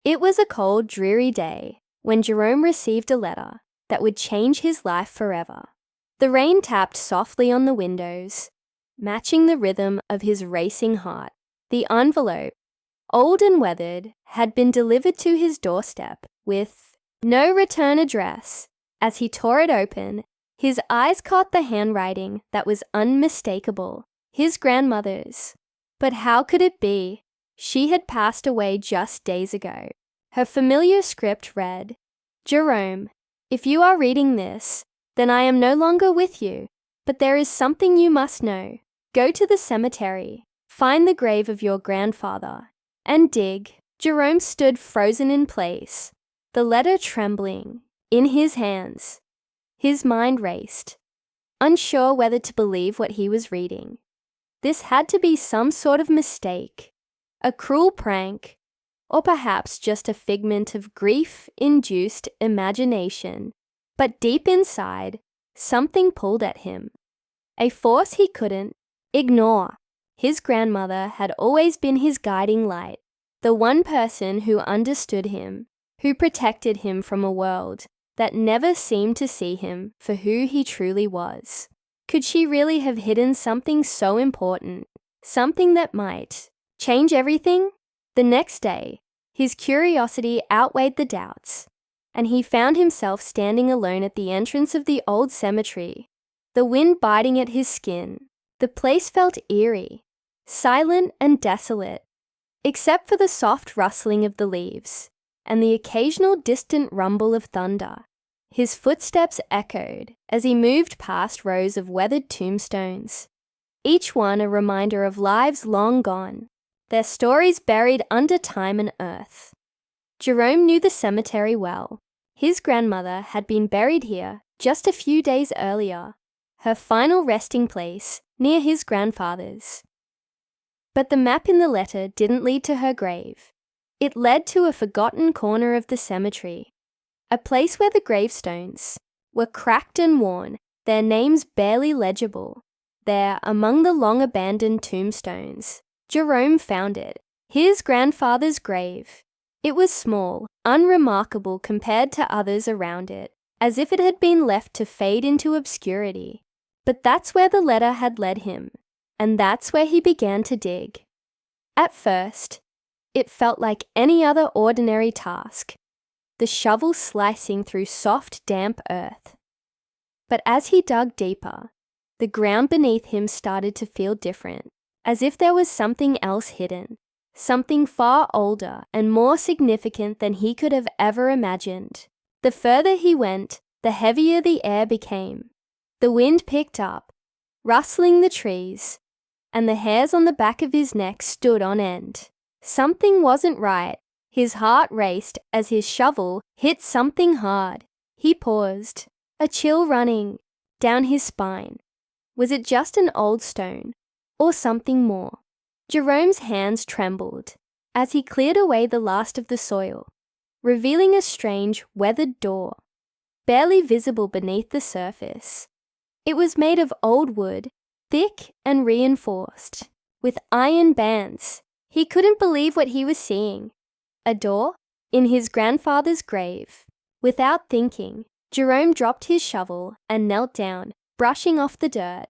It was a cold, dreary day when Jerome received a letter that would change his life forever. The rain tapped softly on the windows, matching the rhythm of his racing heart. The envelope, old and weathered, had been delivered to his doorstep with no return address. As he tore it open, his eyes caught the handwriting that was unmistakable, his grandmother's. But how could it be? She had passed away just days ago. Her familiar script read, "Jerome, if you are reading this, then I am no longer with you, but there is something you must know. Go to the cemetery, find the grave of your grandfather, and dig." Jerome stood frozen in place, the letter trembling in his hands. His mind raced, unsure whether to believe what he was reading. This had to be some sort of mistake, a cruel prank, or perhaps just a figment of grief-induced imagination. But deep inside, something pulled at him, a force he couldn't ignore. His grandmother had always been his guiding light, the one person who understood him, who protected him from a world that never seemed to see him for who he truly was. Could she really have hidden something so important, something that might change everything? The next day, his curiosity outweighed the doubts, and he found himself standing alone at the entrance of the old cemetery, the wind biting at his skin. The place felt eerie, silent and desolate, except for the soft rustling of the leaves and the occasional distant rumble of thunder. His footsteps echoed as he moved past rows of weathered tombstones, each one a reminder of lives long gone, their stories buried under time and earth. Jerome knew the cemetery well. His grandmother had been buried here just a few days earlier, her final resting place near his grandfather's. But the map in the letter didn't lead to her grave. It led to a forgotten corner of the cemetery, a place where the gravestones were cracked and worn, their names barely legible. There, among the long-abandoned tombstones, Jerome found it, his grandfather's grave. It was small, unremarkable compared to others around it, as if it had been left to fade into obscurity. But that's where the letter had led him, and that's where he began to dig. At first, it felt like any other ordinary task, the shovel slicing through soft, damp earth. But as he dug deeper, the ground beneath him started to feel different, as if there was something else hidden, something far older and more significant than he could have ever imagined. The further he went, the heavier the air became. The wind picked up, rustling the trees, and the hairs on the back of his neck stood on end. Something wasn't right. His heart raced as his shovel hit something hard. He paused, a chill running down his spine. Was it just an old stone, or something more? Jerome's hands trembled as he cleared away the last of the soil, revealing a strange, weathered door, barely visible beneath the surface. It was made of old wood, thick and reinforced, with iron bands. He couldn't believe what he was seeing. A door in his grandfather's grave. Without thinking, Jerome dropped his shovel and knelt down, brushing off the dirt.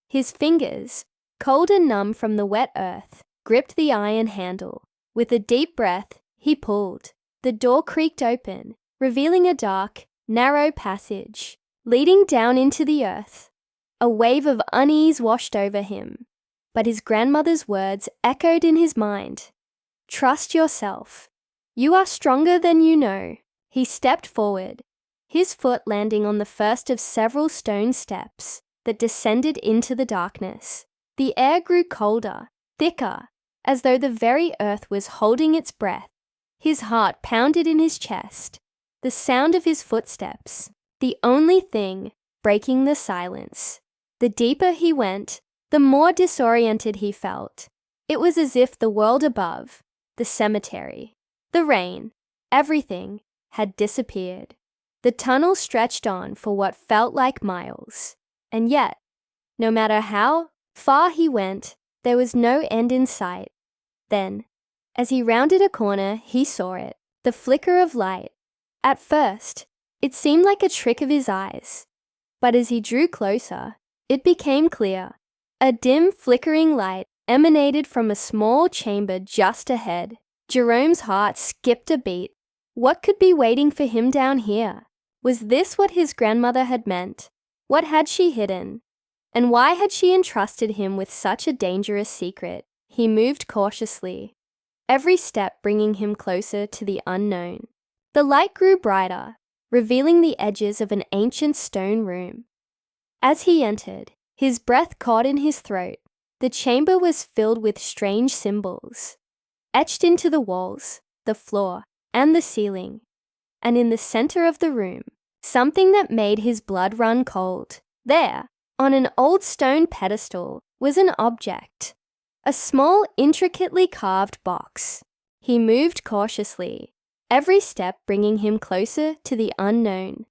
His fingers, cold and numb from the wet earth, gripped the iron handle. With a deep breath, he pulled. The door creaked open, revealing a dark, narrow passage leading down into the earth. A wave of unease washed over him, but his grandmother's words echoed in his mind. "Trust yourself. You are stronger than you know." He stepped forward, his foot landing on the first of several stone steps that descended into the darkness. The air grew colder, thicker, as though the very earth was holding its breath. His heart pounded in his chest, the sound of his footsteps, the only thing breaking the silence. The deeper he went, the more disoriented he felt. It was as if the world above, the cemetery, the rain, everything had disappeared. The tunnel stretched on for what felt like miles, and yet, no matter how far he went, there was no end in sight. Then, as he rounded a corner, he saw it, the flicker of light. At first, it seemed like a trick of his eyes, but as he drew closer, it became clear. A dim, flickering light emanated from a small chamber just ahead. Jerome's heart skipped a beat. What could be waiting for him down here? Was this what his grandmother had meant? What had she hidden? And why had she entrusted him with such a dangerous secret? He moved cautiously, every step bringing him closer to the unknown. The light grew brighter, revealing the edges of an ancient stone room. As he entered, his breath caught in his throat. The chamber was filled with strange symbols, etched into the walls, the floor, and the ceiling. And in the center of the room, something that made his blood run cold. There, on an old stone pedestal, was an object, a small, intricately carved box. He moved cautiously, every step bringing him closer to the unknown.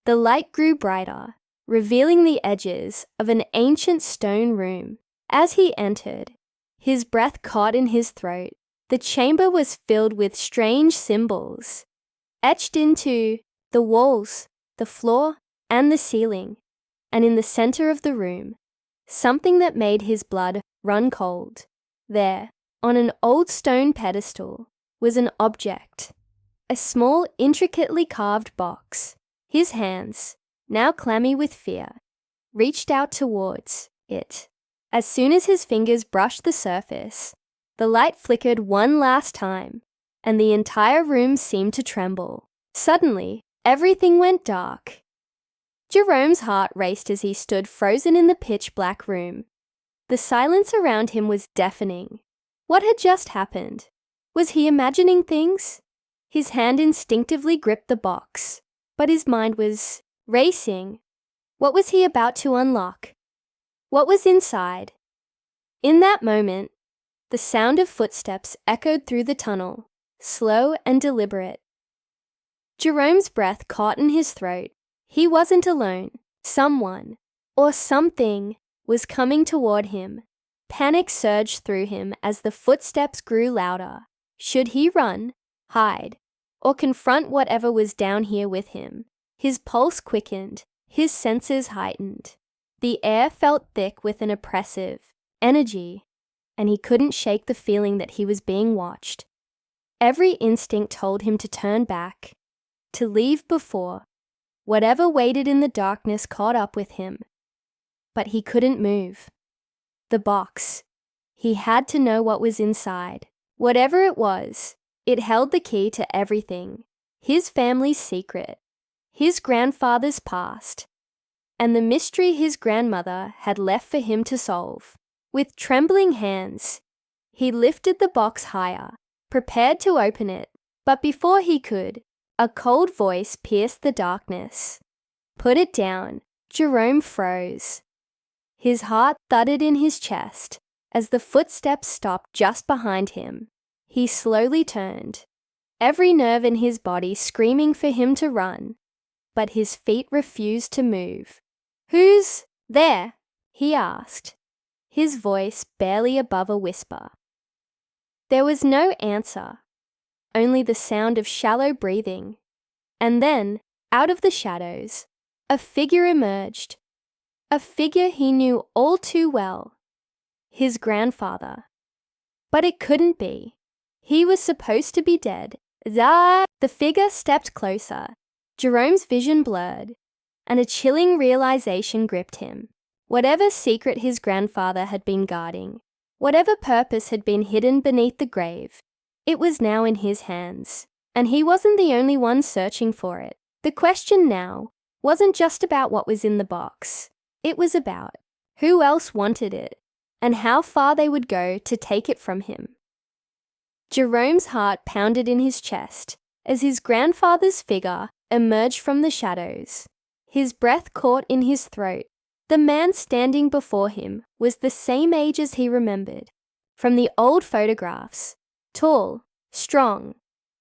The light grew brighter, revealing the edges of an ancient stone room. As he entered, his breath caught in his throat. The chamber was filled with strange symbols, etched into the walls, the floor, and the ceiling. And in the center of the room, something that made his blood run cold. There, on an old stone pedestal, was an object, a small, intricately carved box. His hands, now clammy with fear, reached out towards it. As soon as his fingers brushed the surface, the light flickered one last time, and the entire room seemed to tremble. Suddenly, everything went dark. Jerome's heart raced as he stood frozen in the pitch-black room. The silence around him was deafening. What had just happened? Was he imagining things? His hand instinctively gripped the box, but his mind was racing. What was he about to unlock? What was inside? In that moment, the sound of footsteps echoed through the tunnel, slow and deliberate. Jerome's breath caught in his throat. He wasn't alone. Someone, or something, was coming toward him. Panic surged through him as the footsteps grew louder. Should he run, hide, or confront whatever was down here with him? His pulse quickened, his senses heightened. The air felt thick with an oppressive energy, and he couldn't shake the feeling that he was being watched. Every instinct told him to turn back, to leave before whatever waited in the darkness caught up with him. But he couldn't move. The box. He had to know what was inside. Whatever it was, it held the key to everything. His family's secret, his grandfather's past, and the mystery his grandmother had left for him to solve. With trembling hands, he lifted the box higher, prepared to open it. But before he could, a cold voice pierced the darkness. "Put it down." Jerome froze. His heart thudded in his chest as the footsteps stopped just behind him. He slowly turned, every nerve in his body screaming for him to run, but his feet refused to move. "Who's there?" he asked, his voice barely above a whisper. There was no answer, only the sound of shallow breathing. And then, out of the shadows, a figure emerged. A figure he knew all too well. His grandfather. But it couldn't be. He was supposed to be dead. The figure stepped closer. Jerome's vision blurred, and a chilling realization gripped him. Whatever secret his grandfather had been guarding, whatever purpose had been hidden beneath the grave, it was now in his hands, and he wasn't the only one searching for it. The question now wasn't just about what was in the box. It was about who else wanted it, and how far they would go to take it from him. Jerome's heart pounded in his chest as his grandfather's figure emerged from the shadows. His breath caught in his throat. The man standing before him was the same age as he remembered from the old photographs. Tall, strong,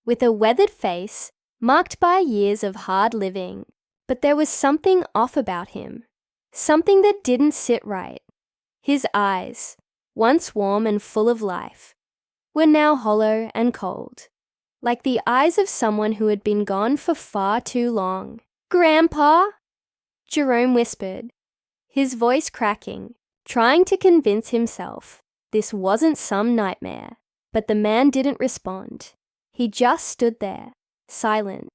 with a weathered face marked by years of hard living. But there was something off about him, something that didn't sit right. His eyes, once warm and full of life, were now hollow and cold. like the eyes of someone who had been gone for far too long. "Grandpa?" Jerome whispered, his voice cracking, trying to convince himself this wasn't some nightmare. But the man didn't respond. He just stood there, silent,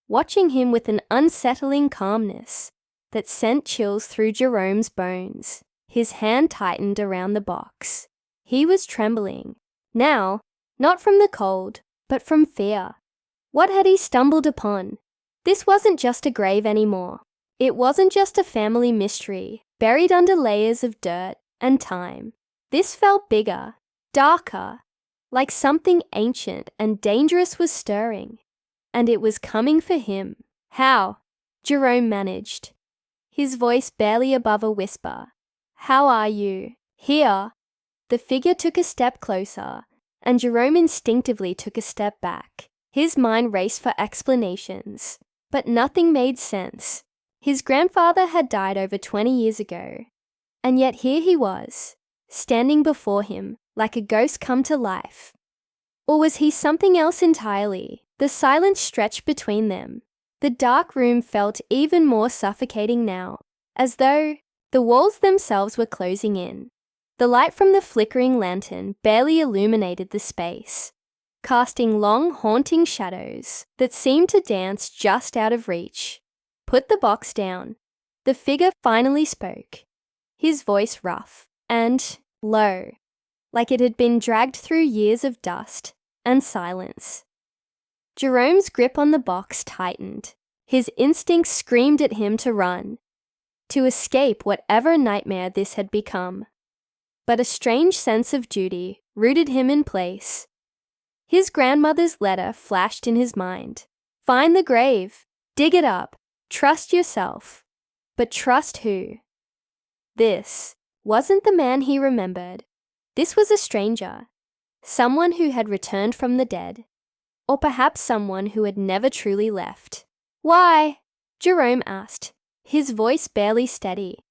watching him with an unsettling calmness that sent chills through Jerome's bones. His hand tightened around the box. He was trembling. Now, not from the cold, but from fear. What had he stumbled upon? This wasn't just a grave anymore. It wasn't just a family mystery buried under layers of dirt and time. This felt bigger, darker, like something ancient and dangerous was stirring. And it was coming for him. "How?" Jerome managed, his voice barely above a whisper. "How are you?" "Here." The figure took a step closer, and Jerome instinctively took a step back. His mind raced for explanations, but nothing made sense. His grandfather had died over 20 years ago, and yet here he was, standing before him like a ghost come to life. Or was he something else entirely? The silence stretched between them. The dark room felt even more suffocating now, as though the walls themselves were closing in. The light from the flickering lantern barely illuminated the space, casting long, haunting shadows that seemed to dance just out of reach. "Put the box down." The figure finally spoke, his voice rough and low, like it had been dragged through years of dust and silence. Jerome's grip on the box tightened. His instincts screamed at him to run, to escape whatever nightmare this had become. But a strange sense of duty rooted him in place. His grandmother's letter flashed in his mind. "Find the grave, dig it up, trust yourself." But trust who? This wasn't the man he remembered. This was a stranger, someone who had returned from the dead, or perhaps someone who had never truly left. "Why?" Jerome asked, his voice barely steady.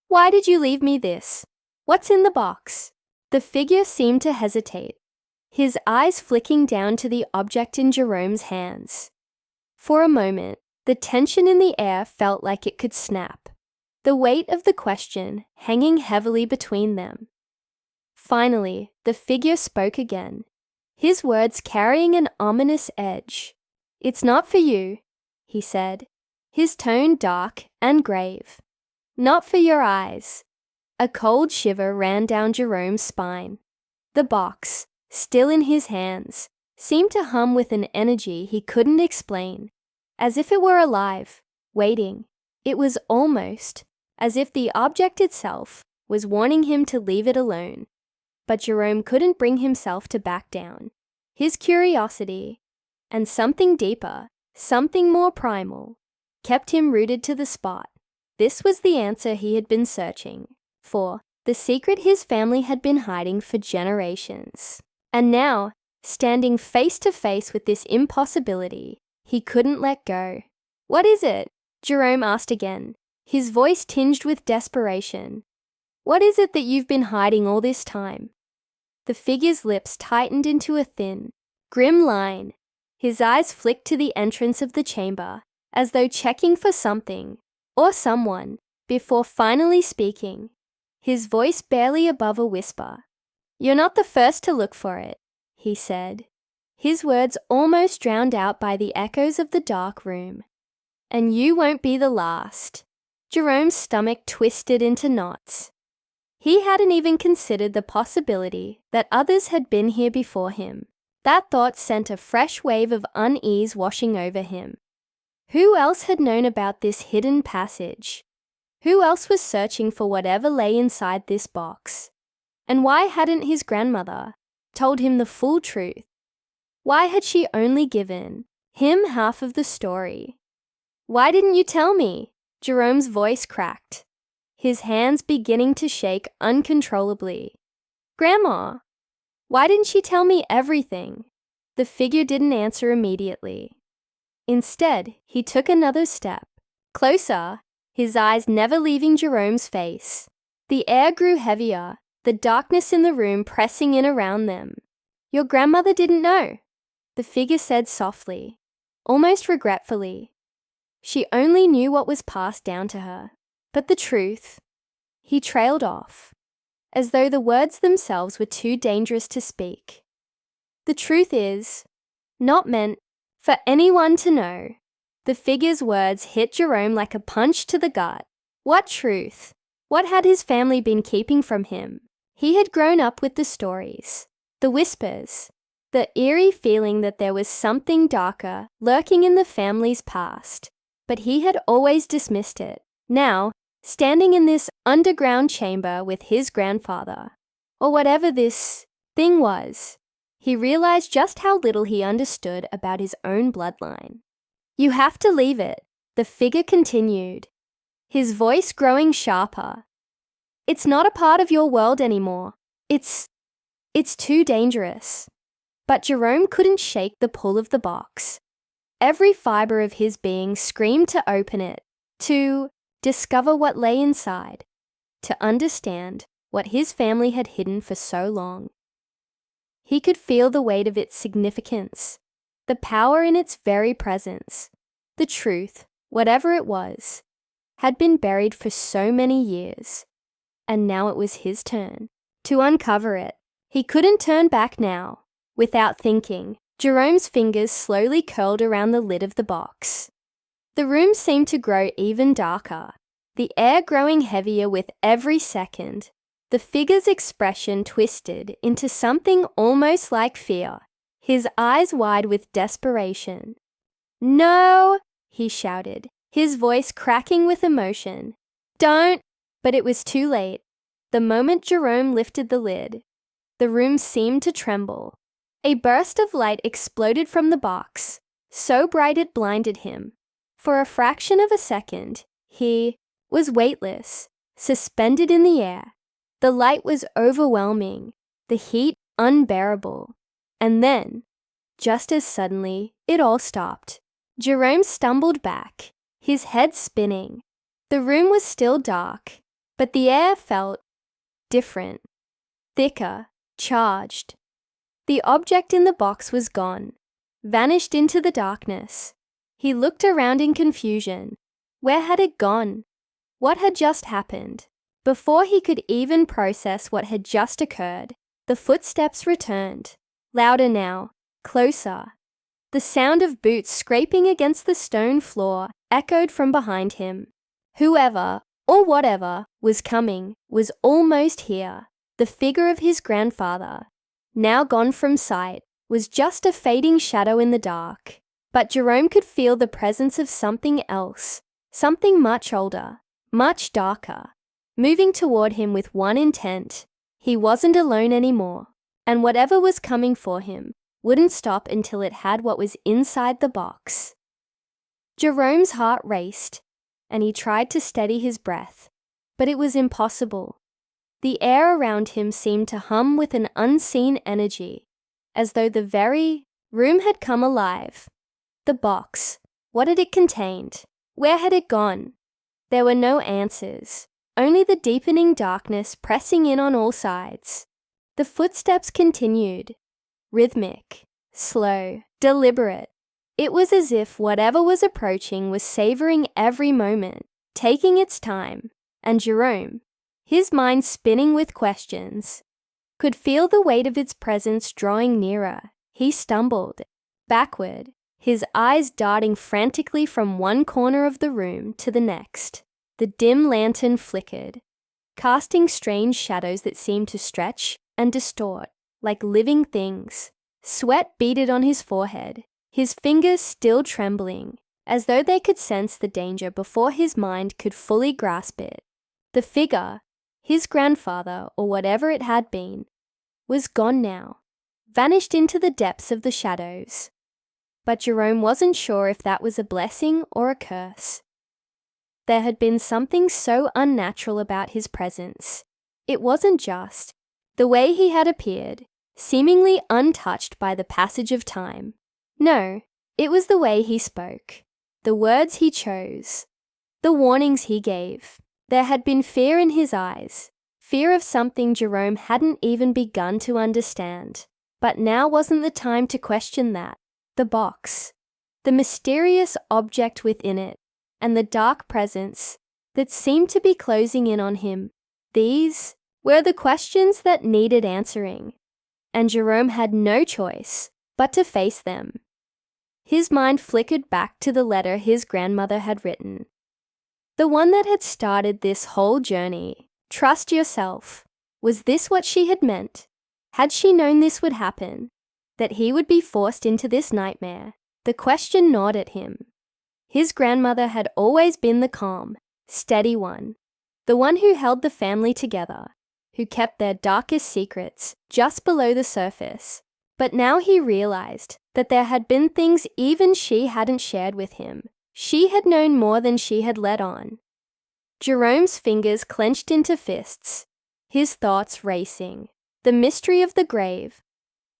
"Why did you leave me this? What's in the box?" The figure seemed to hesitate, his eyes flicking down to the object in Jerome's hands. For a moment, the tension in the air felt like it could snap, the weight of the question hanging heavily between them. Finally, the figure spoke again, his words carrying an ominous edge. "It's not for you," he said, his tone dark and grave. "Not for your eyes." A cold shiver ran down Jerome's spine. The box, still in his hands, seemed to hum with an energy he couldn't explain, as if it were alive, waiting. It was almost as if the object itself was warning him to leave it alone. But Jerome couldn't bring himself to back down. His curiosity, and something deeper, something more primal, kept him rooted to the spot. This was the answer he had been searching for, the secret his family had been hiding for generations. And now, standing face to face with this impossibility, he couldn't let go. "What is it?" Jerome asked again, his voice tinged with desperation. "What is it that you've been hiding all this time?" The figure's lips tightened into a thin, grim line. His eyes flicked to the entrance of the chamber, as though checking for something, or someone, before finally speaking, his voice barely above a whisper. "You're not the first to look for it," he said, his words almost drowned out by the echoes of the dark room. "And you won't be the last." Jerome's stomach twisted into knots. He hadn't even considered the possibility that others had been here before him. That thought sent a fresh wave of unease washing over him. Who else had known about this hidden passage? Who else was searching for whatever lay inside this box? And why hadn't his grandmother told him the full truth? Why had she only given him half of the story? "Why didn't you tell me?" Jerome's voice cracked, his hands beginning to shake uncontrollably. "Grandma, why didn't she tell me everything?" The figure didn't answer immediately. Instead, he took another step, closer, his eyes never leaving Jerome's face. The air grew heavier, the darkness in the room pressing in around them. "Your grandmother didn't know?" the figure said softly, almost regretfully. She only knew what was passed down to her. But the truth? He trailed off, as though the words themselves were too dangerous to speak. The truth is not meant for anyone to know. The figure's words hit Jerome like a punch to the gut. What truth? What had his family been keeping from him? He had grown up with the stories, the whispers, the eerie feeling that there was something darker lurking in the family's past, but he had always dismissed it. Now, standing in this underground chamber with his grandfather, or whatever this thing was, he realized just how little he understood about his own bloodline. You have to leave it, the figure continued, his voice growing sharper. It's not a part of your world anymore. It's too dangerous. But Jerome couldn't shake the pull of the box. Every fiber of his being screamed to open it, to discover what lay inside, to understand what his family had hidden for so long. He could feel the weight of its significance, the power in its very presence. The truth, whatever it was, had been buried for so many years, and now it was his turn to uncover it. He couldn't turn back now. Without thinking, Jerome's fingers slowly curled around the lid of the box. The room seemed to grow even darker, the air growing heavier with every second. The figure's expression twisted into something almost like fear, his eyes wide with desperation. "No!" he shouted, his voice cracking with emotion. "Don't!" But it was too late. The moment Jerome lifted the lid, the room seemed to tremble. A burst of light exploded from the box, so bright it blinded him. For a fraction of a second, he was weightless, suspended in the air. The light was overwhelming, the heat unbearable. And then, just as suddenly, it all stopped. Jerome stumbled back, his head spinning. The room was still dark, but the air felt different, thicker, charged. The object in the box was gone, vanished into the darkness. He looked around in confusion. Where had it gone? What had just happened? Before he could even process what had just occurred, the footsteps returned, louder now, closer. The sound of boots scraping against the stone floor echoed from behind him. Whoever, or whatever, was coming was almost here. The figure of his grandfather, now gone from sight, was just a fading shadow in the dark. But Jerome could feel the presence of something else, something much older, much darker, moving toward him with one intent. He wasn't alone anymore, and whatever was coming for him wouldn't stop until it had what was inside the box. Jerome's heart raced, and he tried to steady his breath, but it was impossible. The air around him seemed to hum with an unseen energy, as though the very room had come alive. The box, what had it contained? Where had it gone? There were no answers, only the deepening darkness pressing in on all sides. The footsteps continued, rhythmic, slow, deliberate. It was as if whatever was approaching was savoring every moment, taking its time, and Jerome, his mind spinning with questions, could feel the weight of its presence drawing nearer. He stumbled backward, his eyes darting frantically from one corner of the room to the next. The dim lantern flickered, casting strange shadows that seemed to stretch and distort like living things. Sweat beaded on his forehead, his fingers still trembling, as though they could sense the danger before his mind could fully grasp it. The figure, his grandfather or whatever it had been, was gone now, vanished into the depths of the shadows. But Jerome wasn't sure if that was a blessing or a curse. There had been something so unnatural about his presence. It wasn't just the way he had appeared, seemingly untouched by the passage of time. No, it was the way he spoke, the words he chose, the warnings he gave. There had been fear in his eyes, fear of something Jerome hadn't even begun to understand. But now wasn't the time to question that. the box, the mysterious object within it, and the dark presence that seemed to be closing in on him. These were the questions that needed answering, and Jerome had no choice but to face them. His mind flickered back to the letter his grandmother had written, the one that had started this whole journey. Trust yourself. Was this what she had meant? Had she known this would happen, that he would be forced into this nightmare? The question gnawed at him. His grandmother had always been the calm, steady one, the one who held the family together, who kept their darkest secrets just below the surface. But now he realized that there had been things even she hadn't shared with him. She had known more than she had let on. Jerome's fingers clenched into fists, his thoughts racing. The mystery of the grave,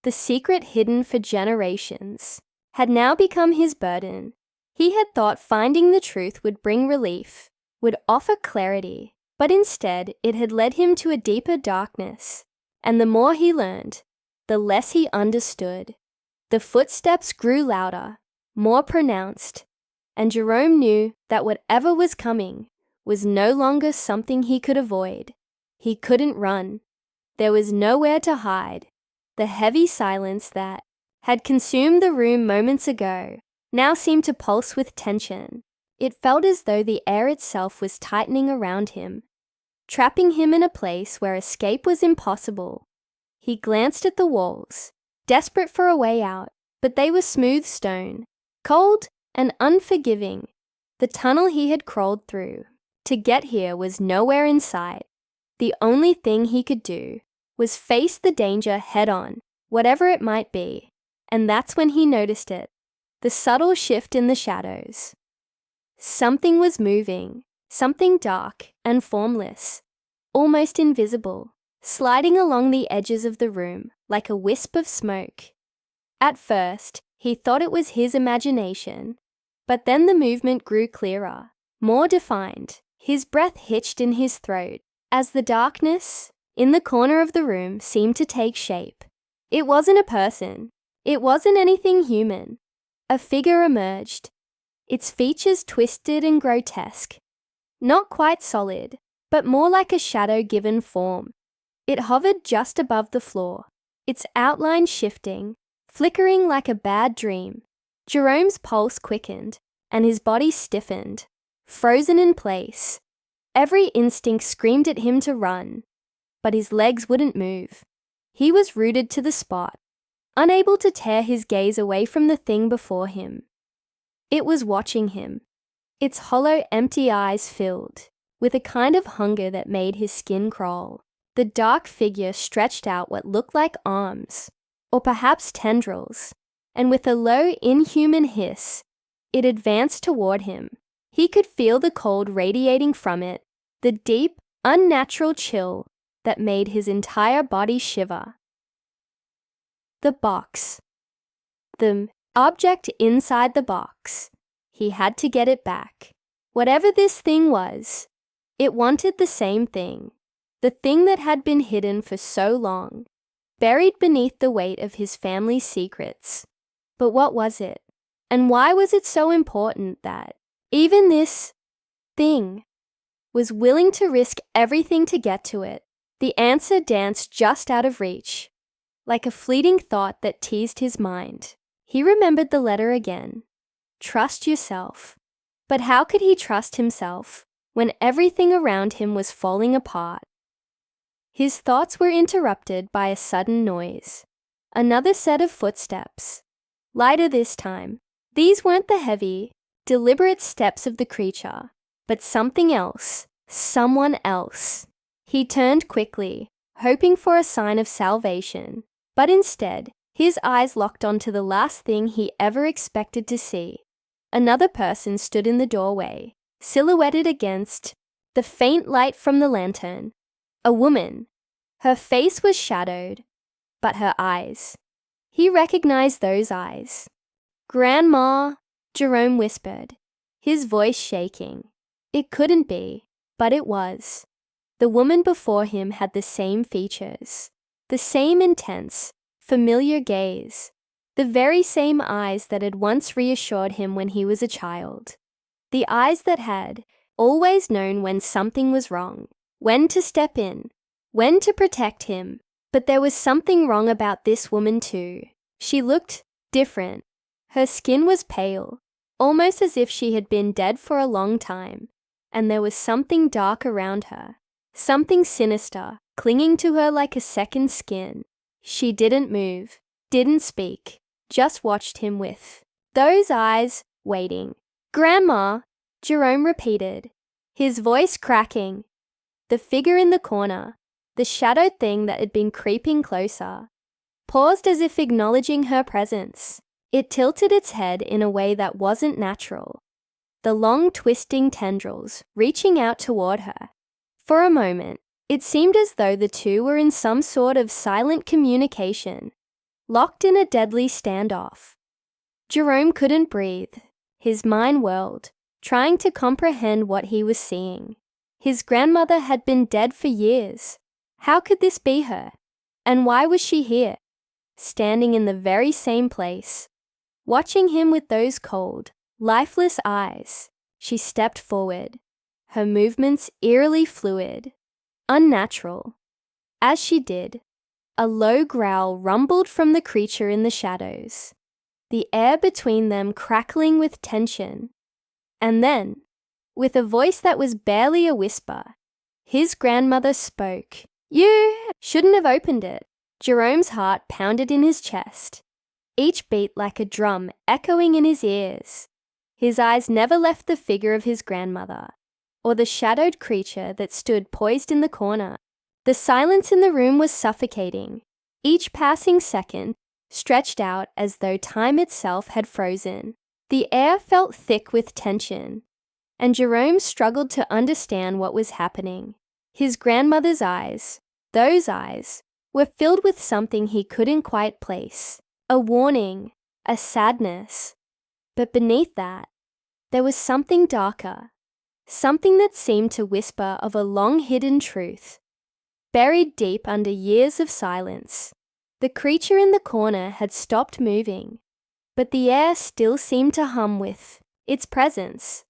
the secret hidden for generations, had now become his burden. He had thought finding the truth would bring relief, would offer clarity, but instead it had led him to a deeper darkness. And the more he learned, the less he understood. The footsteps grew louder, more pronounced, and Jerome knew that whatever was coming was no longer something he could avoid. He couldn't run. There was nowhere to hide. The heavy silence that had consumed the room moments ago now seemed to pulse with tension. It felt as though the air itself was tightening around him, trapping him in a place where escape was impossible. He glanced at the walls, desperate for a way out, but they were smooth stone, cold and unforgiving. The tunnel he had crawled through to get here was nowhere in sight. The only thing he could do was face the danger head-on, whatever it might be. And that's when he noticed it, the subtle shift in the shadows. Something was moving, something dark and formless, almost invisible, sliding along the edges of the room like a wisp of smoke. At first, he thought it was his imagination, but then the movement grew clearer, more defined. His breath hitched in his throat as the darkness in the corner of the room seemed to take shape. It wasn't a person. It wasn't anything human. A figure emerged, its features twisted and grotesque. Not quite solid, but more like a shadow given form. It hovered just above the floor, its outline shifting, flickering like a bad dream. Jerome's pulse quickened, and his body stiffened, frozen in place. Every instinct screamed at him to run, but his legs wouldn't move. He was rooted to the spot, unable to tear his gaze away from the thing before him. It was watching him, its hollow, empty eyes filled with a kind of hunger that made his skin crawl. The dark figure stretched out what looked like arms, or perhaps tendrils, and with a low, inhuman hiss, it advanced toward him. He could feel the cold radiating from it, the deep, unnatural chill that made his entire body shiver. The box. The object inside the box. He had to get it back. Whatever this thing was, it wanted the same thing. The thing that had been hidden for so long, buried beneath the weight of his family's secrets. But what was it? And why was it so important that even this thing was willing to risk everything to get to it? The answer danced just out of reach, like a fleeting thought that teased his mind. He remembered the letter again. Trust yourself. But how could he trust himself when everything around him was falling apart? His thoughts were interrupted by a sudden noise. Another set of footsteps. Lighter this time. These weren't the heavy, deliberate steps of the creature, but something else, someone else. He turned quickly, hoping for a sign of salvation, but instead, his eyes locked onto the last thing he ever expected to see. Another person stood in the doorway, silhouetted against the faint light from the lantern. A woman. Her face was shadowed, but her eyes. He recognized those eyes. "Grandma," Jerome whispered, his voice shaking. It couldn't be, but it was. The woman before him had the same features, the same intense, familiar gaze, The very same eyes that had once reassured him when he was a child. The eyes that had always known when something was wrong, when to step in, when to protect him. But there was something wrong about this woman too. She looked different. Her skin was pale, almost as if she had been dead for a long time, and there was something dark around her, something sinister, clinging to her like a second skin. She didn't move, didn't speak, just watched him with those eyes, waiting. "Grandma," Jerome repeated, his voice cracking. The figure in the corner, the shadowed thing that had been creeping closer, paused as if acknowledging her presence. It tilted its head in a way that wasn't natural, the long twisting tendrils reaching out toward her. For a moment, it seemed as though the two were in some sort of silent communication, locked in a deadly standoff. Jerome couldn't breathe. His mind whirled, trying to comprehend what he was seeing. His grandmother had been dead for years. How could this be her? And why was she here, standing in the very same place, watching him with those cold, lifeless eyes? She stepped forward, her movements eerily fluid, unnatural. As she did, a low growl rumbled from the creature in the shadows, the air between them crackling with tension. And then, with a voice that was barely a whisper, his grandmother spoke. "You shouldn't have opened it." Jerome's heart pounded in his chest, each beat like a drum echoing in his ears. His eyes never left the figure of his grandmother, or the shadowed creature that stood poised in the corner. The silence in the room was suffocating, each passing second stretched out as though time itself had frozen. The air felt thick with tension, and Jerome struggled to understand what was happening. His grandmother's eyes, those eyes, were filled with something he couldn't quite place, a warning, a sadness. But beneath that, there was something darker, something that seemed to whisper of a long-hidden truth, buried deep under years of silence. The creature in the corner had stopped moving, but the air still seemed to hum with its presence,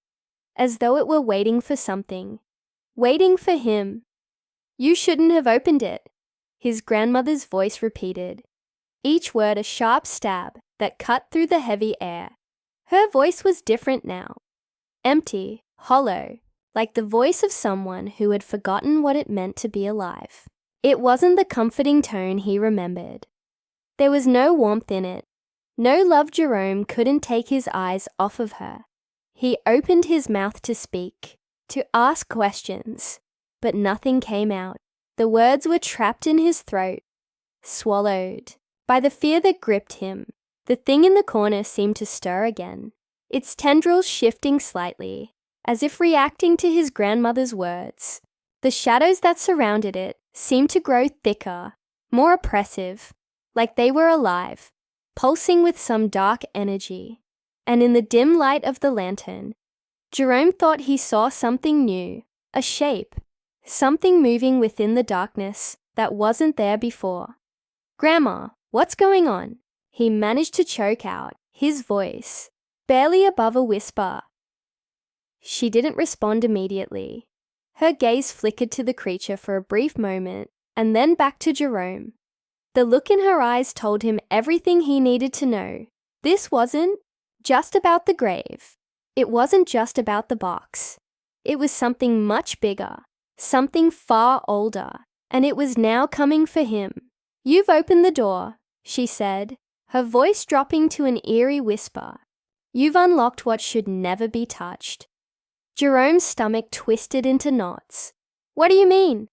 as though it were waiting for something, waiting for him. "You shouldn't have opened it," his grandmother's voice repeated, each word a sharp stab that cut through the heavy air. Her voice was different now, empty, hollow, like the voice of someone who had forgotten what it meant to be alive. It wasn't the comforting tone he remembered. There was no warmth in it, no love. Jerome couldn't take his eyes off of her. He opened his mouth to speak, to ask questions, but nothing came out. The words were trapped in his throat, swallowed by the fear that gripped him. The thing in the corner seemed to stir again, its tendrils shifting slightly, as if reacting to his grandmother's words. The shadows that surrounded it seemed to grow thicker, more oppressive, like they were alive, pulsing with some dark energy. And in the dim light of the lantern, Jerome thought he saw something new, a shape, something moving within the darkness that wasn't there before. "Grandma, what's going on?" He managed to choke out, his voice barely above a whisper. She didn't respond immediately. Her gaze flickered to the creature for a brief moment and then back to Jerome. The look in her eyes told him everything he needed to know. This wasn't just about the grave. It wasn't just about the box. It was something much bigger, something far older, and it was now coming for him. "You've opened the door," she said, her voice dropping to an eerie whisper. "You've unlocked what should never be touched." Jerome's stomach twisted into knots. "What do you mean?"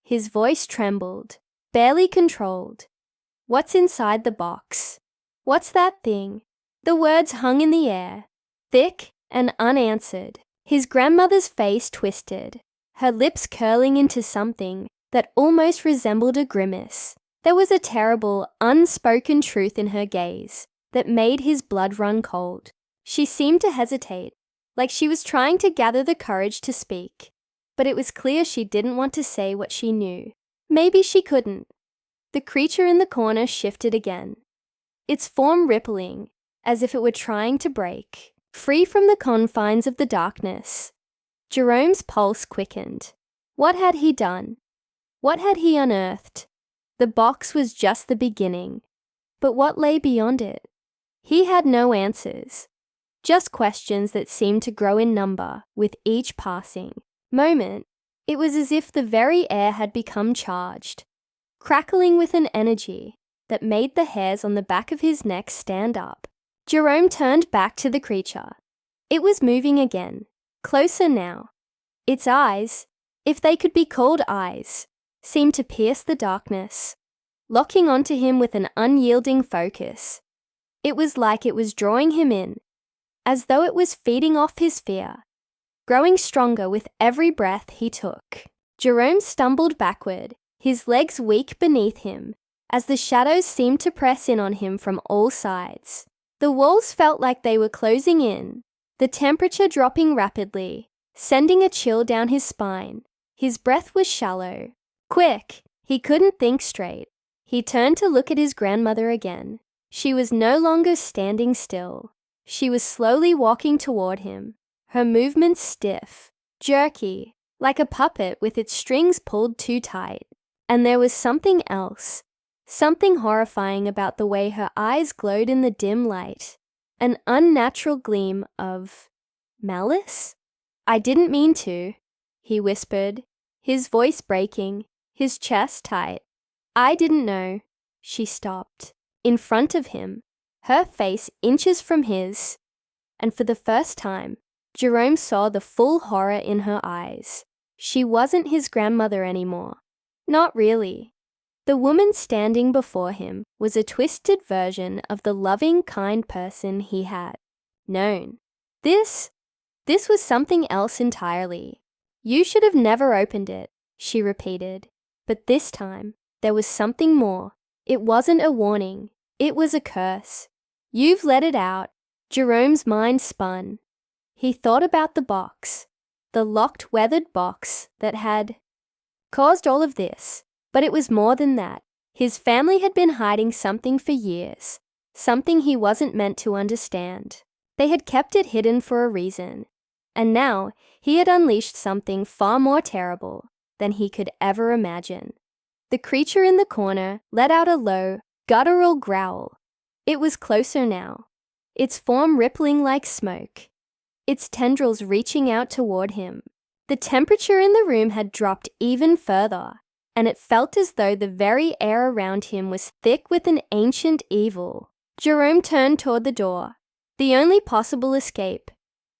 His voice trembled, barely controlled. "What's inside the box? What's that thing?" The words hung in the air, thick and unanswered. His grandmother's face twisted, her lips curling into something that almost resembled a grimace. There was a terrible, unspoken truth in her gaze that made his blood run cold. She seemed to hesitate, like she was trying to gather the courage to speak, but it was clear she didn't want to say what she knew. Maybe she couldn't. The creature in the corner shifted again. its form rippling, as if it were trying to break free from the confines of the darkness. Jerome's pulse quickened. What had he done? What had he unearthed? The box was just the beginning. But what lay beyond it? He had no answers, just questions that seemed to grow in number with each passing moment. It was as if the very air had become charged, crackling with an energy that made the hairs on the back of his neck stand up. Jerome turned back to the creature. It was moving again, closer now. Its eyes, if they could be called eyes, seemed to pierce the darkness, locking onto him with an unyielding focus. It was like it was drawing him in, as though it was feeding off his fear, growing stronger with every breath he took. Jerome stumbled backward, his legs weak beneath him, as the shadows seemed to press in on him from all sides. The walls felt like they were closing in, the temperature dropping rapidly, sending a chill down his spine. His breath was shallow. Quick! He couldn't think straight. He turned to look at his grandmother again. She was no longer standing still. She was slowly walking toward him, her movements stiff, jerky, like a puppet with its strings pulled too tight. And there was something else, something horrifying about the way her eyes glowed in the dim light, an unnatural gleam of malice? "I didn't mean to," he whispered, his voice breaking, his chest tight. "I didn't know." She stopped, in front of him, her face inches from his, and for the first time, Jerome saw the full horror in her eyes. She wasn't his grandmother anymore. Not really. The woman standing before him was a twisted version of the loving, kind person he had known. This was something else entirely. "You should have never opened it," she repeated. But this time, there was something more. It wasn't a warning. It was a curse. "You've let it out." Jerome's mind spun. He thought about the box, the locked, weathered box that had caused all of this. But it was more than that. His family had been hiding something for years, something he wasn't meant to understand. They had kept it hidden for a reason, and now he had unleashed something far more terrible than he could ever imagine. The creature in the corner let out a low, guttural growl. It was closer now, its form rippling like smoke, its tendrils reaching out toward him. The temperature in the room had dropped even further, and it felt as though the very air around him was thick with an ancient evil. Jerome turned toward the door, the only possible escape.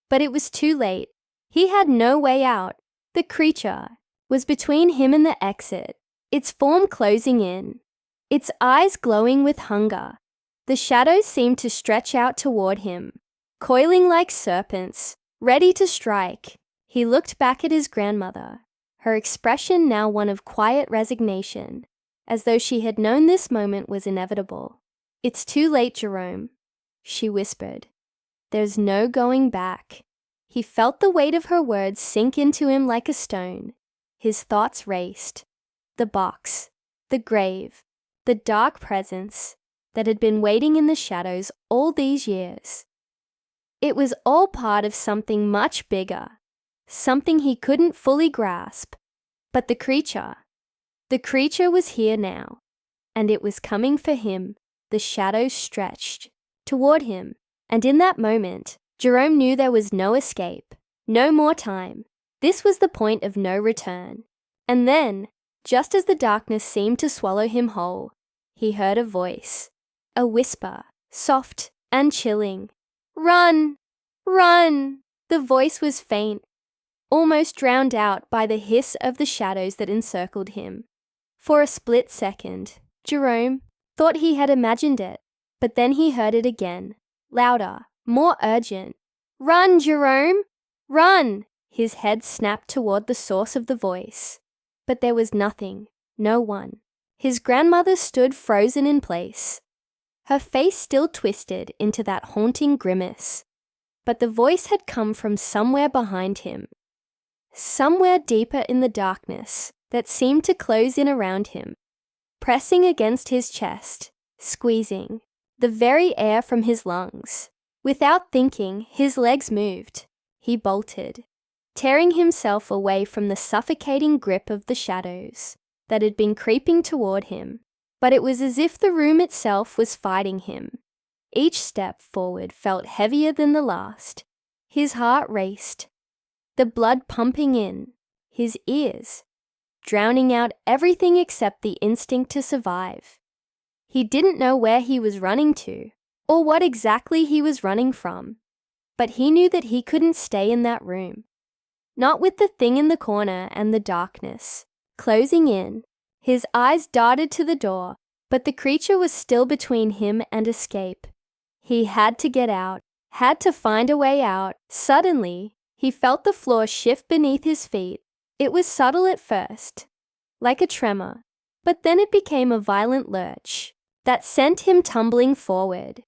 But it was too late. He had no way out. The creature was between him and the exit, its form closing in, its eyes glowing with hunger. The shadows seemed to stretch out toward him, coiling like serpents, ready to strike. He looked back at his grandmother, her expression now one of quiet resignation, as though she had known this moment was inevitable. "It's too late, Jerome," she whispered. "There's no going back." He felt the weight of her words sink into him like a stone. His thoughts raced. The box, the grave, the dark presence that had been waiting in the shadows all these years. It was all part of something much bigger, something he couldn't fully grasp. But the creature was here now, and it was coming for him. The shadows stretched toward him, and in that moment, Jerome knew there was no escape, no more time. This was the point of no return. And then, just as the darkness seemed to swallow him whole, he heard a voice, a whisper, soft and chilling. "Run! Run!" The voice was faint, almost drowned out by the hiss of the shadows that encircled him. For a split second, Jerome thought he had imagined it, but then he heard it again, louder, more urgent. "Run, Jerome! Run!" His head snapped toward the source of the voice. But there was nothing, no one. His grandmother stood frozen in place, her face still twisted into that haunting grimace. But the voice had come from somewhere behind him, somewhere deeper in the darkness that seemed to close in around him, pressing against his chest, squeezing, the very air from his lungs. Without thinking, his legs moved. He bolted, tearing himself away from the suffocating grip of the shadows that had been creeping toward him. But it was as if the room itself was fighting him. Each step forward felt heavier than the last. His heart raced, the blood pumping in his ears, drowning out everything except the instinct to survive. He didn't know where he was running to, or what exactly he was running from, but he knew that he couldn't stay in that room. Not with the thing in the corner and the darkness closing in. His eyes darted to the door, but the creature was still between him and escape. He had to get out, had to find a way out. Suddenly, he felt the floor shift beneath his feet. It was subtle at first, like a tremor, but then it became a violent lurch that sent him tumbling forward.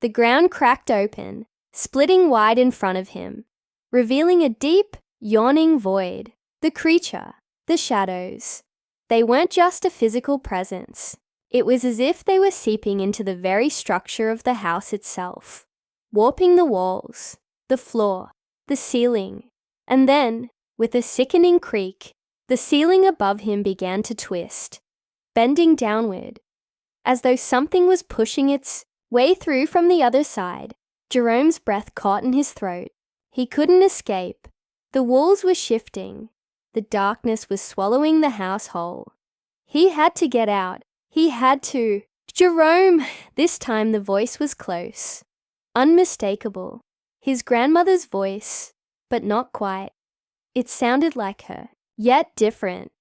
The ground cracked open, splitting wide in front of him, revealing a deep, yawning void. The creature, the shadows, they weren't just a physical presence. It was as if they were seeping into the very structure of the house itself, warping the walls, the floor, the ceiling. And then, with a sickening creak, the ceiling above him began to twist, bending downward, as though something was pushing its way through from the other side. Jerome's breath caught in his throat. He couldn't escape. The walls were shifting. The darkness was swallowing the house whole. He had to get out. He had to. Jerome! This time the voice was close, unmistakable. His grandmother's voice, but not quite. It sounded like her, yet different.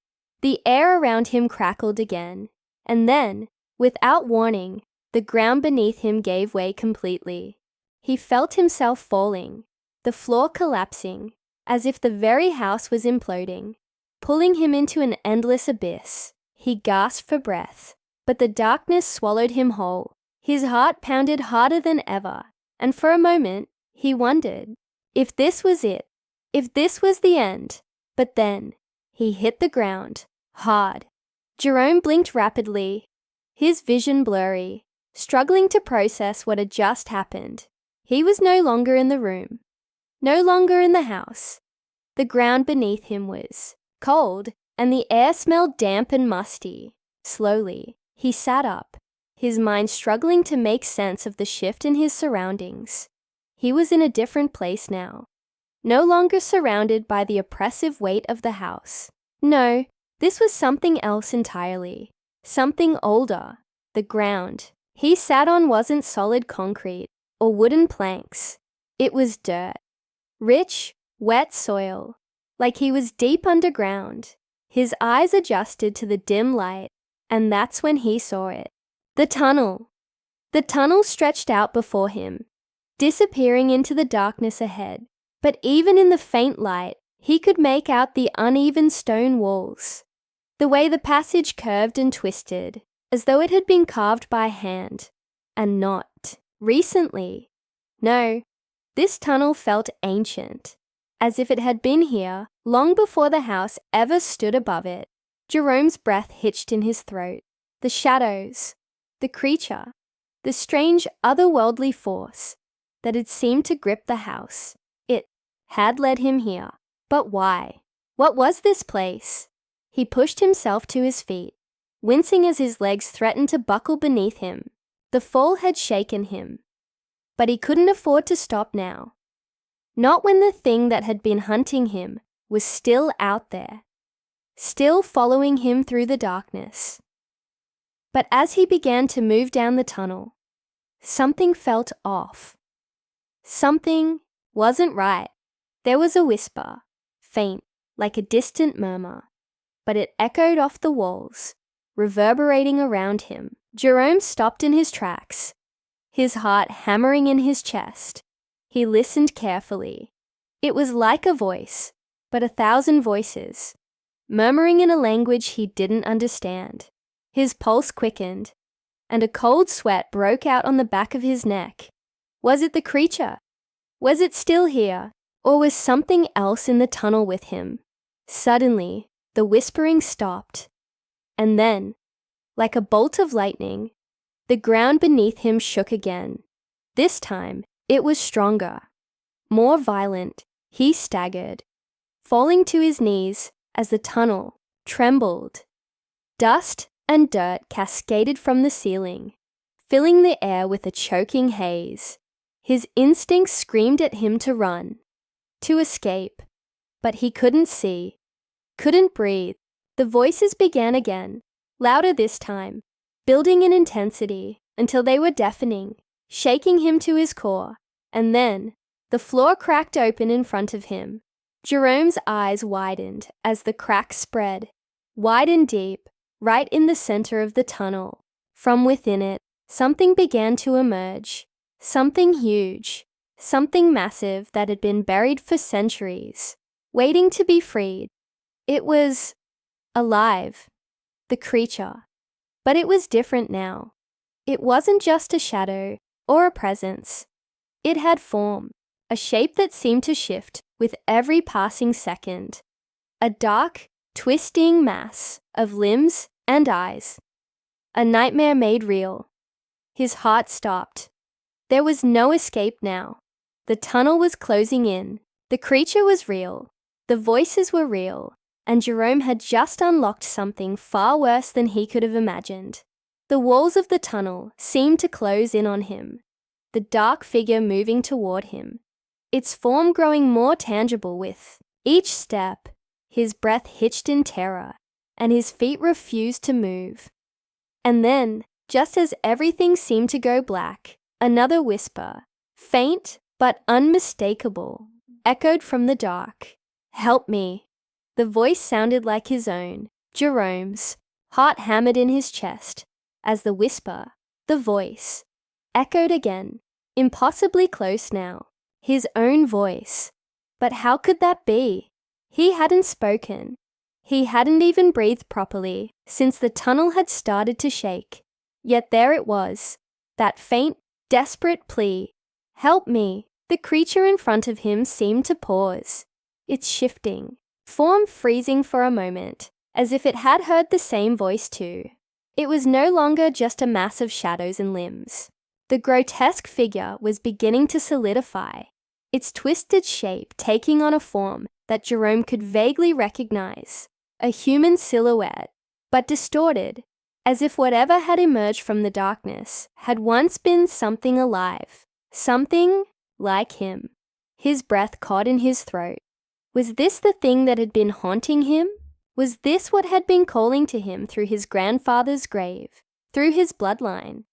The air around him crackled again, and then, without warning, the ground beneath him gave way completely. He felt himself falling, the floor collapsing, as if the very house was imploding, pulling him into an endless abyss. He gasped for breath, but the darkness swallowed him whole. His heart pounded harder than ever, and for a moment, he wondered if this was it, if this was the end. But then, he hit the ground, hard. Jerome blinked rapidly, his vision blurry, struggling to process what had just happened. He was no longer in the room, no longer in the house. The ground beneath him was cold, and the air smelled damp and musty. Slowly, he sat up, his mind struggling to make sense of the shift in his surroundings. He was in a different place now, no longer surrounded by the oppressive weight of the house. No, this was something else entirely, something older. The ground he sat on wasn't solid concrete or wooden planks. It was dirt, rich, wet soil, like he was deep underground. His eyes adjusted to the dim light, and that's when he saw it. The tunnel. The tunnel stretched out before him, disappearing into the darkness ahead. But even in the faint light, he could make out the uneven stone walls, the way the passage curved and twisted, as though it had been carved by hand, and not recently. No, this tunnel felt ancient, as if it had been here long before the house ever stood above it. Jerome's breath hitched in his throat. The shadows, the creature, the strange otherworldly force that had seemed to grip the house. It had led him here. But why? What was this place? He pushed himself to his feet, wincing as his legs threatened to buckle beneath him. The fall had shaken him, but he couldn't afford to stop now. Not when the thing that had been hunting him was still out there, still following him through the darkness. But as he began to move down the tunnel, something felt off. Something wasn't right. There was a whisper, faint, like a distant murmur, but it echoed off the walls, reverberating around him. Jerome stopped in his tracks, his heart hammering in his chest. He listened carefully. It was like a voice, but 1,000 voices, murmuring in a language he didn't understand. His pulse quickened, and a cold sweat broke out on the back of his neck. Was it the creature? Was it still here? Or was something else in the tunnel with him? Suddenly, the whispering stopped, and then, like a bolt of lightning, The ground beneath him shook again. This time, it was stronger. More violent, he staggered, falling to his knees as the tunnel trembled. Dust and dirt cascaded from the ceiling, filling the air with a choking haze. His instincts screamed at him to run, to escape, but he couldn't see, couldn't breathe. The voices began again, louder this time, building in intensity until they were deafening, shaking him to his core. And then, the floor cracked open in front of him. Jerome's eyes widened as the crack spread, wide and deep, right in the center of the tunnel. From within it, something began to emerge. Something huge, something massive that had been buried for centuries, waiting to be freed. It was alive, the creature. But it was different now. It wasn't just a shadow or a presence. It had form, a shape that seemed to shift with every passing second. A dark, twisting mass of limbs and eyes. A nightmare made real. His heart stopped. There was no escape now. The tunnel was closing in. The creature was real. The voices were real. And Jerome had just unlocked something far worse than he could have imagined. The walls of the tunnel seemed to close in on him, the dark figure moving toward him, its form growing more tangible with each step. His breath hitched in terror, and his feet refused to move. And then, just as everything seemed to go black, another whisper, faint but unmistakable, echoed from the dark. "Help me." The voice sounded like his own, Jerome's, heart hammered in his chest, as the whisper, the voice, echoed again, impossibly close now, his own voice. But how could that be? He hadn't spoken. He hadn't even breathed properly since the tunnel had started to shake. Yet there it was, that faint, desperate plea. "Help me." The creature in front of him seemed to pause. Its shifting, form freezing for a moment, as if it had heard the same voice too. It was no longer just a mass of shadows and limbs. The grotesque figure was beginning to solidify, its twisted shape taking on a form that Jerome could vaguely recognize, a human silhouette, but distorted, as if whatever had emerged from the darkness had once been something alive, something like him. His breath caught in his throat. Was this the thing that had been haunting him? Was this what had been calling to him through his grandfather's grave, through his bloodline?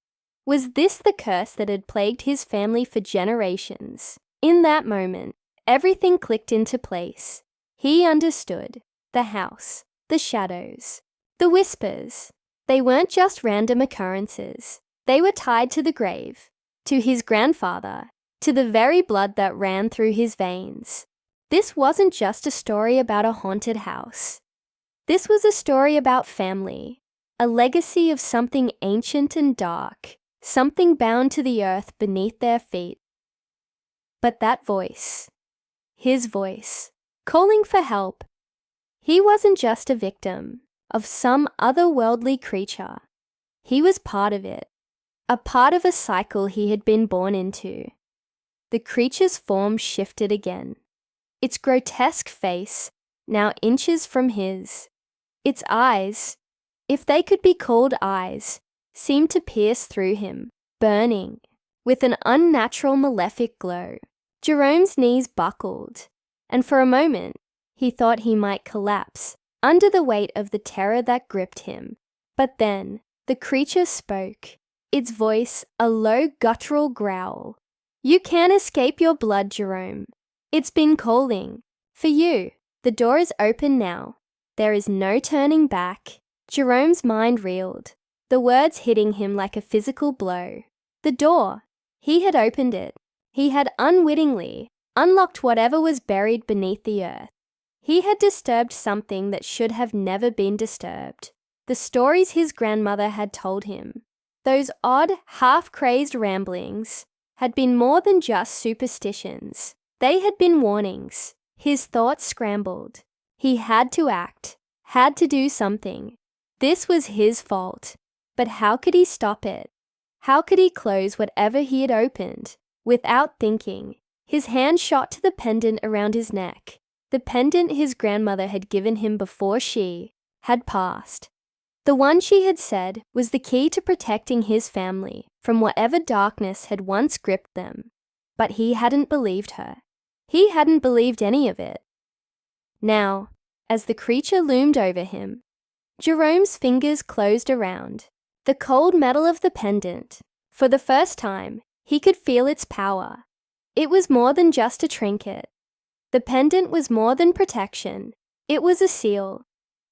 Was this the curse that had plagued his family for generations? In that moment, everything clicked into place. He understood. The house, the shadows, the whispers. They weren't just random occurrences. They were tied to the grave, to his grandfather, to the very blood that ran through his veins. This wasn't just a story about a haunted house. This was a story about family, a legacy of something ancient and dark, something bound to the earth beneath their feet. But that voice, his voice, calling for help, he wasn't just a victim of some otherworldly creature. He was part of it, a part of a cycle he had been born into. The creature's form shifted again, its grotesque face now inches from his. Its eyes, if they could be called eyes, seemed to pierce through him, burning, with an unnatural malefic glow. Jerome's knees buckled, and for a moment, he thought he might collapse under the weight of the terror that gripped him. But then, the creature spoke, its voice a low guttural growl. "You can't escape your blood, Jerome. It's been calling. For you. The door is open now. There is no turning back." Jerome's mind reeled, the words hitting him like a physical blow. The door. He had opened it. He had unwittingly unlocked whatever was buried beneath the earth. He had disturbed something that should have never been disturbed. The stories his grandmother had told him, those odd, half-crazed ramblings, had been more than just superstitions. They had been warnings. His thoughts scrambled. He had to act, had to do something. This was his fault. But how could he stop it? How could he close whatever he had opened? Without thinking, his hand shot to the pendant around his neck, the pendant his grandmother had given him before she had passed. The one she had said was the key to protecting his family from whatever darkness had once gripped them. But he hadn't believed her. He hadn't believed any of it. Now, as the creature loomed over him, Jerome's fingers closed around the cold metal of the pendant. For the first time, he could feel its power. It was more than just a trinket. The pendant was more than protection. It was a seal,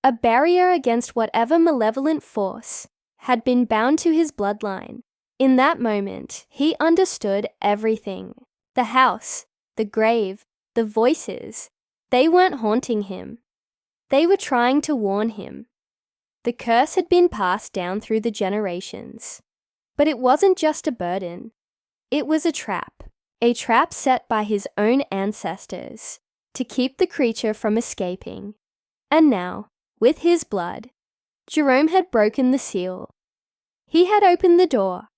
a barrier against whatever malevolent force had been bound to his bloodline. In that moment, he understood everything. The house, the grave, the voices. They weren't haunting him. They were trying to warn him. The curse had been passed down through the generations. But it wasn't just a burden. It was a trap set by his own ancestors to keep the creature from escaping. And now, with his blood, Jerome had broken the seal. He had opened the door.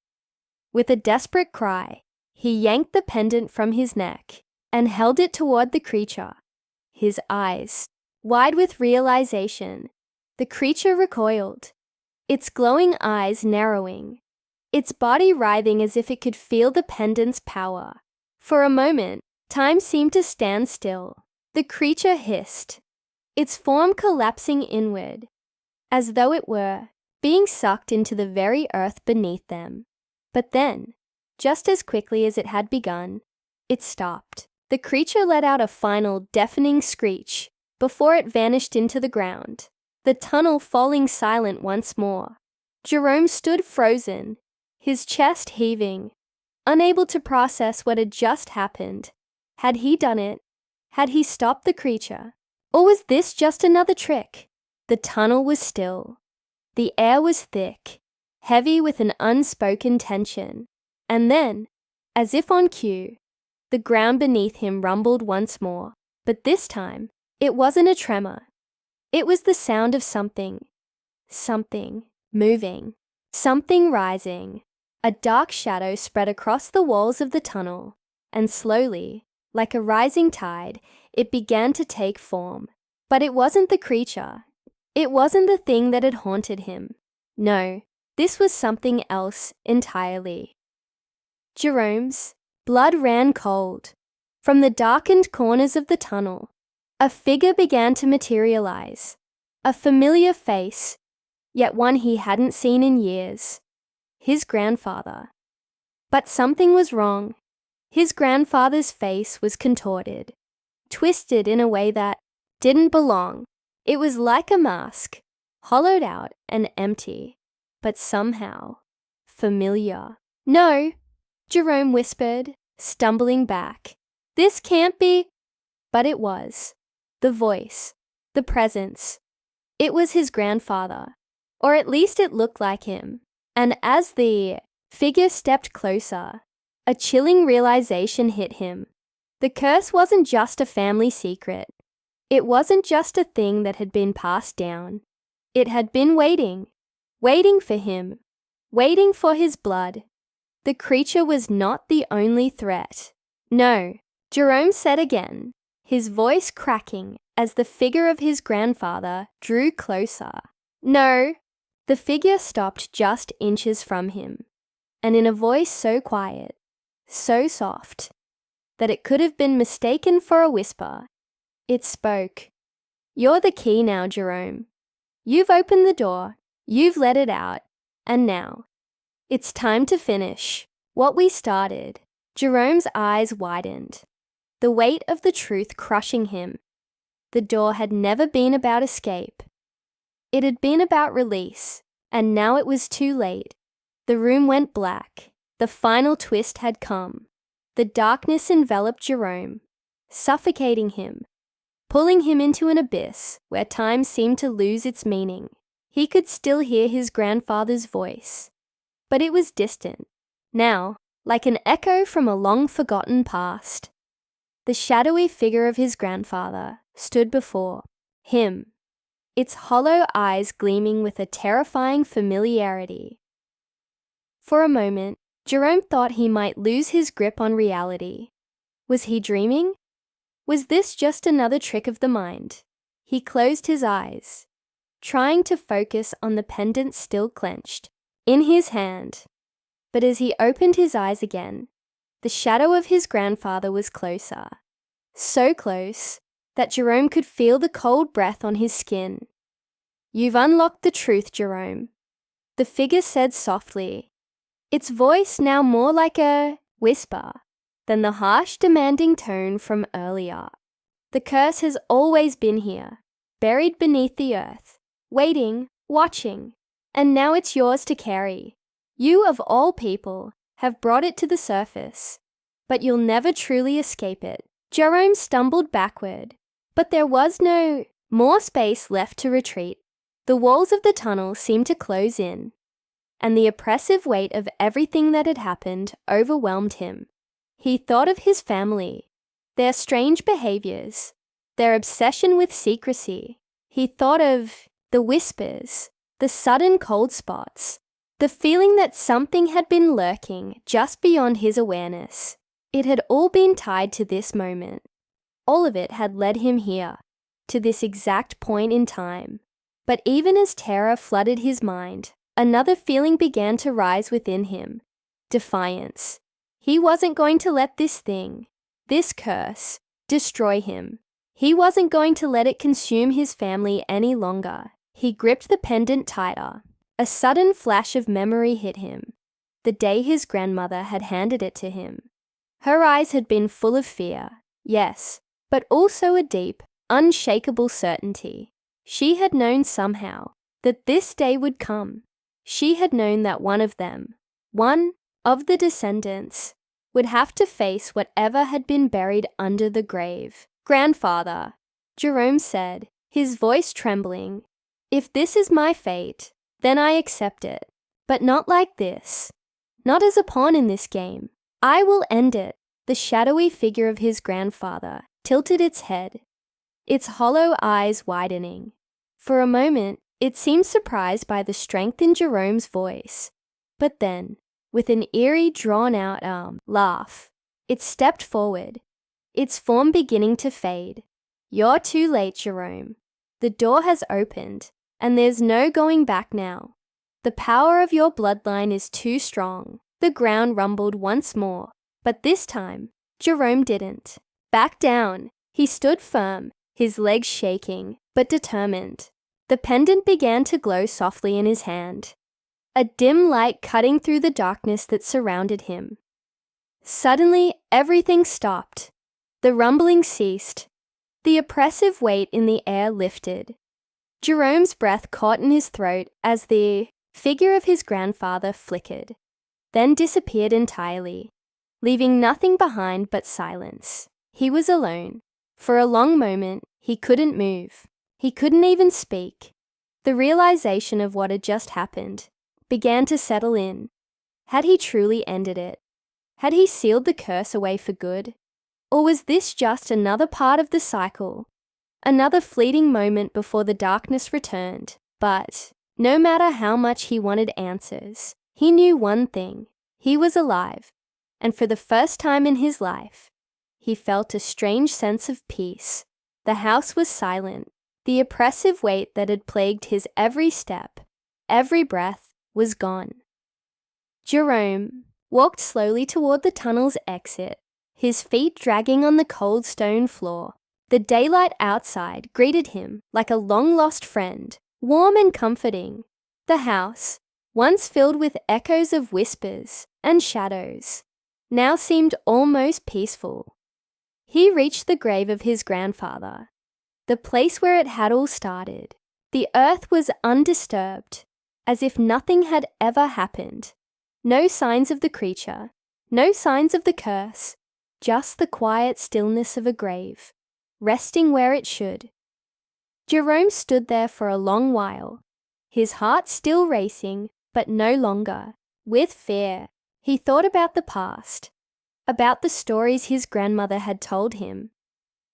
With a desperate cry, he yanked the pendant from his neck and held it toward the creature. His eyes, wide with realization, the creature recoiled, its glowing eyes narrowing, its body writhing as if it could feel the pendant's power. For a moment, time seemed to stand still. The creature hissed, its form collapsing inward, as though it were being sucked into the very earth beneath them. But then, just as quickly as it had begun, it stopped. The creature let out a final deafening screech before it vanished into the ground, the tunnel falling silent once more. Jerome stood frozen, his chest heaving, unable to process what had just happened. Had he done it? Had he stopped the creature? Or was this just another trick? The tunnel was still. The air was thick, heavy with an unspoken tension. And then, as if on cue, the ground beneath him rumbled once more. But this time, it wasn't a tremor. It was the sound of something. Something moving. Something rising. A dark shadow spread across the walls of the tunnel, and slowly, like a rising tide, it began to take form. But it wasn't the creature. It wasn't the thing that had haunted him. No, this was something else entirely. Jerome's blood ran cold. From the darkened corners of the tunnel, a figure began to materialize. A familiar face, yet one he hadn't seen in years. His grandfather. But something was wrong. His grandfather's face was contorted, twisted in a way that didn't belong. It was like a mask, hollowed out and empty, but somehow familiar. "No," Jerome whispered, stumbling back. "This can't be." But it was. The voice, the presence. It was his grandfather, or at least it looked like him. And as the figure stepped closer, a chilling realization hit him. The curse wasn't just a family secret. It wasn't just a thing that had been passed down. It had been waiting for him, waiting for his blood. The creature was not the only threat. "No," Jerome said again, his voice cracking as the figure of his grandfather drew closer. "No." The figure stopped just inches from him, and in a voice so quiet, so soft, that it could have been mistaken for a whisper, it spoke. "You're the key now, Jerome. You've opened the door, you've let it out, and now, it's time to finish what we started." Jerome's eyes widened, the weight of the truth crushing him. The door had never been about escape. It had been about release, and now it was too late. The room went black. The final twist had come. The darkness enveloped Jerome, suffocating him, pulling him into an abyss where time seemed to lose its meaning. He could still hear his grandfather's voice, but it was distant, now, like an echo from a long-forgotten past. The shadowy figure of his grandfather stood before him, its hollow eyes gleaming with a terrifying familiarity. For a moment, Jerome thought he might lose his grip on reality. Was he dreaming? Was this just another trick of the mind? He closed his eyes, trying to focus on the pendant still clenched in his hand. But as he opened his eyes again, the shadow of his grandfather was closer. So close that Jerome could feel the cold breath on his skin. "You've unlocked the truth, Jerome," the figure said softly, its voice now more like a whisper than the harsh, demanding tone from earlier. "The curse has always been here, buried beneath the earth, waiting, watching, and now it's yours to carry. You, of all people, have brought it to the surface, but you'll never truly escape it." Jerome stumbled backward, but there was no more space left to retreat. The walls of the tunnel seemed to close in, and the oppressive weight of everything that had happened overwhelmed him. He thought of his family, their strange behaviors, their obsession with secrecy. He thought of the whispers, the sudden cold spots, the feeling that something had been lurking just beyond his awareness. It had all been tied to this moment. All of it had led him here, to this exact point in time. But even as terror flooded his mind, another feeling began to rise within him: defiance. He wasn't going to let this thing, this curse, destroy him. He wasn't going to let it consume his family any longer. He gripped the pendant tighter. A sudden flash of memory hit him. The day his grandmother had handed it to him. Her eyes had been full of fear, yes, but also a deep, unshakable certainty. She had known somehow that this day would come. She had known that one of them, one of the descendants, would have to face whatever had been buried under the grave. "Grandfather," Jerome said, his voice trembling, "if this is my fate, then I accept it. But not like this. Not as a pawn in this game. I will end it." The shadowy figure of his grandfather tilted its head, its hollow eyes widening. For a moment, it seemed surprised by the strength in Jerome's voice. But then, with an eerie, drawn-out laugh, it stepped forward, its form beginning to fade. "You're too late, Jerome. The door has opened, and there's no going back now. The power of your bloodline is too strong." The ground rumbled once more, but this time, Jerome didn't back down. He stood firm, his legs shaking, but determined. The pendant began to glow softly in his hand, a dim light cutting through the darkness that surrounded him. Suddenly, everything stopped. The rumbling ceased. The oppressive weight in the air lifted. Jerome's breath caught in his throat as the figure of his grandfather flickered, then disappeared entirely, leaving nothing behind but silence. He was alone. For a long moment, he couldn't move. He couldn't even speak. The realization of what had just happened began to settle in. Had he truly ended it? Had he sealed the curse away for good? Or was this just another part of the cycle? Another fleeting moment before the darkness returned? But no matter how much he wanted answers, he knew one thing: he was alive. And for the first time in his life, he felt a strange sense of peace. The house was silent. The oppressive weight that had plagued his every step, every breath, was gone. Jerome walked slowly toward the tunnel's exit, his feet dragging on the cold stone floor. The daylight outside greeted him like a long-lost friend, warm and comforting. The house, once filled with echoes of whispers and shadows, now seemed almost peaceful. He reached the grave of his grandfather, the place where it had all started. The earth was undisturbed, as if nothing had ever happened. No signs of the creature, no signs of the curse, just the quiet stillness of a grave, resting where it should. Jerome stood there for a long while, his heart still racing, but no longer with fear. He thought about the past, about the stories his grandmother had told him,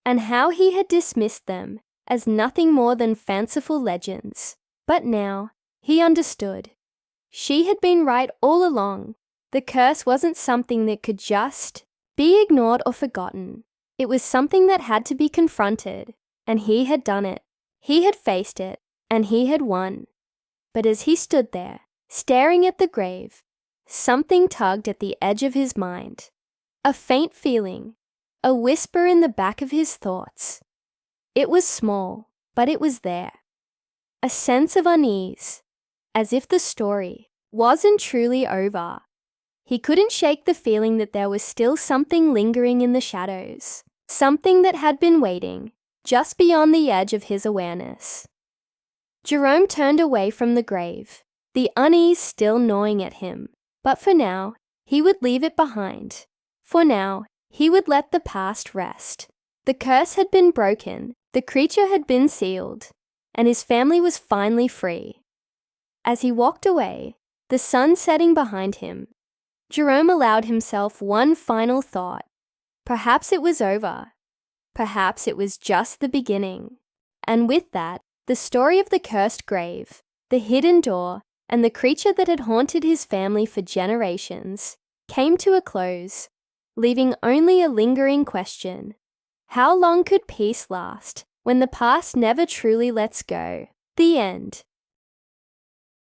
and how he had dismissed them as nothing more than fanciful legends. But now he understood. She had been right all along. The curse wasn't something that could just be ignored or forgotten. It was something that had to be confronted, and he had done it. He had faced it, and he had won. But as he stood there, staring at the grave, something tugged at the edge of his mind. A faint feeling, a whisper in the back of his thoughts. It was small, but it was there. A sense of unease, as if the story wasn't truly over. He couldn't shake the feeling that there was still something lingering in the shadows, something that had been waiting just beyond the edge of his awareness. Jerome turned away from the grave, the unease still gnawing at him. But for now, he would leave it behind. For now, he would let the past rest. The curse had been broken, the creature had been sealed, and his family was finally free. As he walked away, the sun setting behind him, Jerome allowed himself one final thought. Perhaps it was over. Perhaps it was just the beginning. And with that, the story of the cursed grave, the hidden door, and the creature that had haunted his family for generations came to a close, leaving only a lingering question. How long could peace last when the past never truly lets go? The end.